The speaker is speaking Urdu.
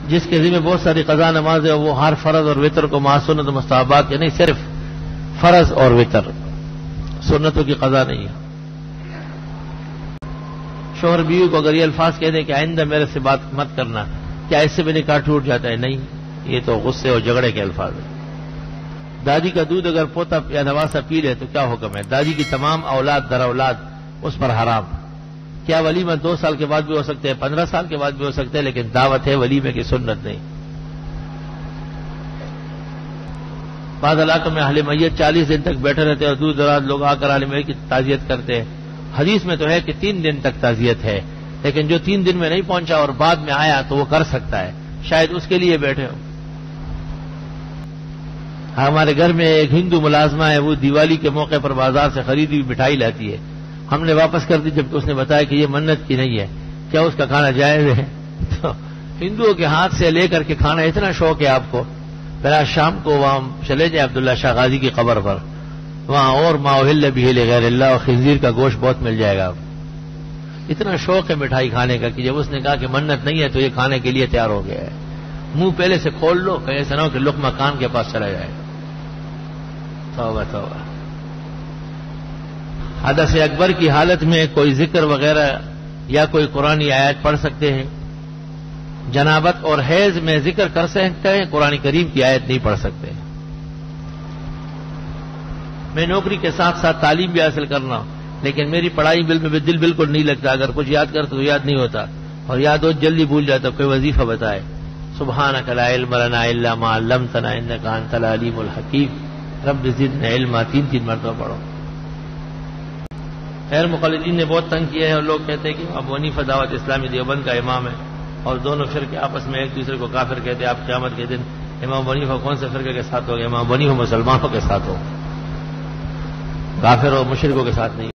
جس کے ذمہ بہت ساری قضا نماز ہے وہ ہر فرض اور وتر کو مع سنت و مستحبات کے نہیں، صرف فرض اور وتر، سنتوں کی قضا نہیں ہے۔ شوہر بیوی کو اگر یہ الفاظ کہہ دیں کہ آئندہ میرے سے بات مت کرنا، کیا اس سے بھی نکاح ٹوٹ جاتا ہے؟ نہیں، یہ تو غصے اور جھگڑے کے الفاظ ہیں۔ دادی کا دودھ اگر پوتا یا نواسا پی لے تو کیا حکم ہے؟ دادی کی تمام اولاد در اولاد اس پر حرام۔ کیا ولیمہ 2 سال کے بعد بھی ہو سکتے ہیں، 15 سال کے بعد بھی ہو سکتے ہیں، لیکن دعوت ہے، ولیمے کی سنت نہیں۔ بعض علاقوں میں اہل میت 40 دن تک بیٹھے رہتے ہیں اور دور دراز لوگ آ کر اہل میت کی تعزیت کرتے ہیں۔ حدیث میں تو ہے کہ 3 دن تک تعزیت ہے، لیکن جو 3 دن میں نہیں پہنچا اور بعد میں آیا تو وہ کر سکتا ہے، شاید اس کے لیے بیٹھے ہو۔ ہمارے گھر میں ایک ہندو ملازمہ ہے، وہ دیوالی کے موقع پر بازار سے خریدی ہوئی مٹھائی لاتی ہے، ہم نے واپس کر دی جبکہ اس نے بتایا کہ یہ منت کی نہیں ہے، کیا اس کا کھانا جائز ہے؟ تو ہندوؤں کے ہاتھ سے لے کر کے کھانا اتنا شوق ہے آپ کو، پھر آج شام کو وہاں چلے جائیں عبداللہ شاہ غازی کی قبر پر، وہاں اور ما اہل بہ لغیر اللہ اور خنزیر کا گوشت بہت مل جائے گا۔ اتنا شوق ہے مٹھائی کھانے کا کہ جب اس نے کہا کہ منت نہیں ہے تو یہ کھانے کے لیے تیار ہو گیا ہے۔ منہ پہلے سے کھول لو، کہیں ایسا نہ ہو کہ لقمہ کان کے پاس چلا جائے۔ توبہ توبہ۔ حدث اکبر کی حالت میں کوئی ذکر وغیرہ یا کوئی قرآنی آیت پڑھ سکتے ہیں؟ جنابت اور حیض میں ذکر کر سکتے ہیں، قرآن کریم کی آیت نہیں پڑھ سکتے۔ میں نوکری کے ساتھ ساتھ تعلیم بھی حاصل کرنا، لیکن میری پڑھائی میں دل بالکل نہیں لگتا، اگر کچھ یاد کرتا تو یاد نہیں ہوتا، اور یاد ہو جلدی بھول جاتا۔ کوئی وظیفہ بتائے۔ سبحانک لا علم لنا الا ما علمتنا انک انت العلیم الحکیم رب زدنا علما، 3 مرتبہ پڑھو۔ خیر مقلدین نے بہت تنگ کیا ہے، اور لوگ کہتے ہیں کہ ابو حنیفہ دعوت اسلامی دیوبند کا امام ہے، اور دونوں فرقے آپس میں ایک دوسرے کو کافر کہتے ہیں۔ آپ قیامت کے دن امام ابو حنیفہ کون سے فرقے کے ساتھ ہو گئے؟ امام ابو حنیفہ مسلمانوں کے ساتھ ہو، کافر اور مشرکوں کے ساتھ نہیں۔